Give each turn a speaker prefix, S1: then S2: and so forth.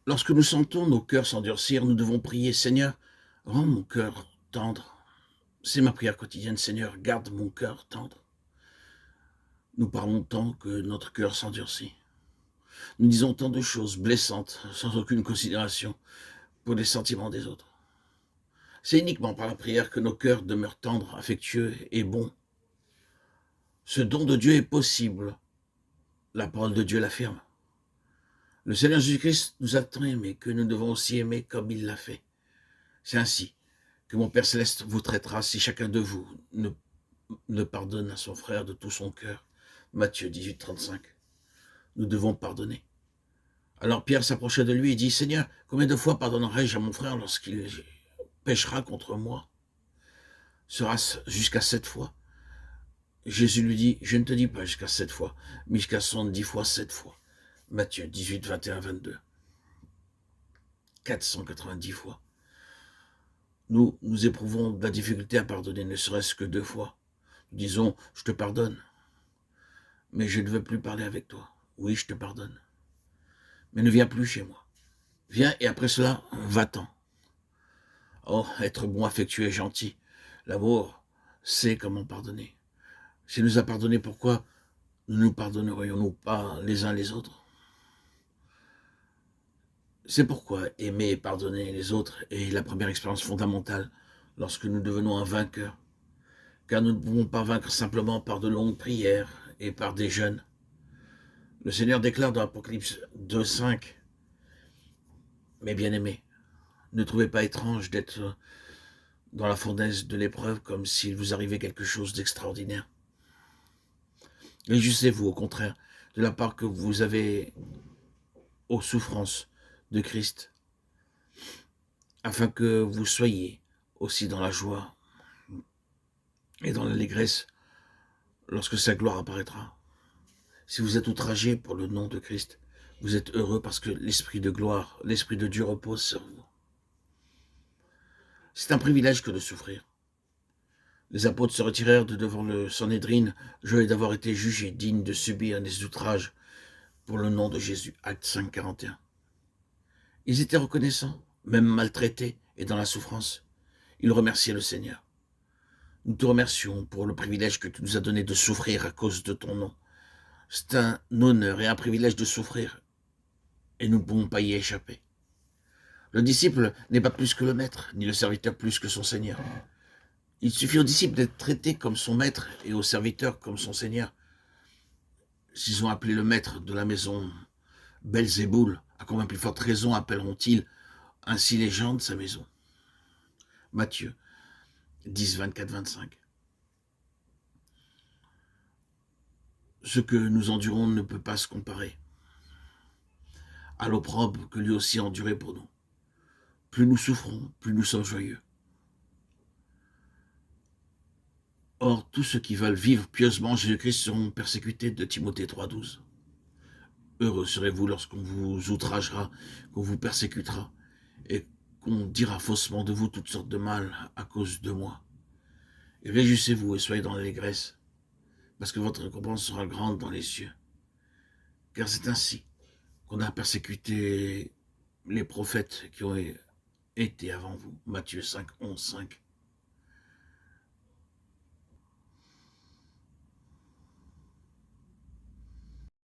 S1: Lorsque nous sentons nos cœurs s'endurcir, nous devons prier, Seigneur, rends mon cœur tendre. C'est ma prière quotidienne, Seigneur, garde mon cœur tendre. Nous parlons tant que notre cœur s'endurcit. Nous disons tant de choses blessantes, sans aucune considération pour les sentiments des autres. C'est uniquement par la prière que nos cœurs demeurent tendres, affectueux et bons. Ce don de Dieu est possible. La parole de Dieu l'affirme. Le Seigneur Jésus-Christ nous a tant aimés que nous devons aussi aimer comme il l'a fait. C'est ainsi que mon Père Céleste vous traitera si chacun de vous ne pardonne à son frère de tout son cœur. Matthieu 18, 35. Nous devons pardonner. Alors Pierre s'approcha de lui et dit, Seigneur, combien de fois pardonnerai-je à mon frère lorsqu'il péchera contre moi? Sera-ce jusqu'à 7 fois? Jésus lui dit, je ne te dis pas jusqu'à 7 fois, mais jusqu'à 70 fois 7 fois. Matthieu 18, 21, 22. 490 fois. Nous éprouvons de la difficulté à pardonner, ne serait-ce que 2 fois. Nous disons, je te pardonne, mais je ne veux plus parler avec toi. Oui, je te pardonne, mais ne viens plus chez moi. Viens et après cela, va-t'en. Oh, être bon, affectueux et gentil. L'amour sait comment pardonner. S'il nous a pardonné, pourquoi ne nous pardonnerions-nous pas les uns les autres? C'est pourquoi aimer et pardonner les autres est la première expérience fondamentale lorsque nous devenons un vainqueur. Car nous ne pouvons pas vaincre simplement par de longues prières et par des jeûnes. Le Seigneur déclare dans Apocalypse 2,5 « Mes bien-aimés, ne trouvez pas étrange d'être dans la fournaise de l'épreuve comme s'il vous arrivait quelque chose d'extraordinaire. Réjouissez-vous au contraire de la part que vous avez aux souffrances de Christ, afin que vous soyez aussi dans la joie et dans l'allégresse lorsque sa gloire apparaîtra. Si vous êtes outragés pour le nom de Christ, vous êtes heureux parce que l'Esprit de gloire, l'Esprit de Dieu repose sur vous. C'est un privilège que de souffrir. Les apôtres se retirèrent de devant le Sanhédrin, joyeux d'avoir été jugés dignes de subir des outrages pour le nom de Jésus. Acte 5, 41. Ils étaient reconnaissants, même maltraités et dans la souffrance. Ils remerciaient le Seigneur. Nous te remercions pour le privilège que tu nous as donné de souffrir à cause de ton nom. C'est un honneur et un privilège de souffrir, et nous ne pouvons pas y échapper. Le disciple n'est pas plus que le maître, ni le serviteur plus que son Seigneur. Il suffit au disciple d'être traité comme son maître et au serviteur comme son Seigneur. S'ils ont appelé le maître de la maison Belzéboul, à combien plus forte raison appelleront-ils ainsi les gens de sa maison? Matthieu 10, 24, 25. Ce que nous endurons ne peut pas se comparer à l'opprobre que lui aussi a enduré pour nous. Plus nous souffrons, plus nous sommes joyeux. Or, tous ceux qui veulent vivre pieusement Jésus-Christ seront persécutés, de Timothée 3,12. Heureux serez-vous lorsqu'on vous outragera, qu'on vous persécutera, et qu'on dira faussement de vous toutes sortes de mal à cause de moi. Et réjouissez-vous et soyez dans l'allégresse, parce que votre récompense sera grande dans les cieux. Car c'est ainsi qu'on a persécuté les prophètes qui ont été avant vous. Matthieu 5, 11, 5.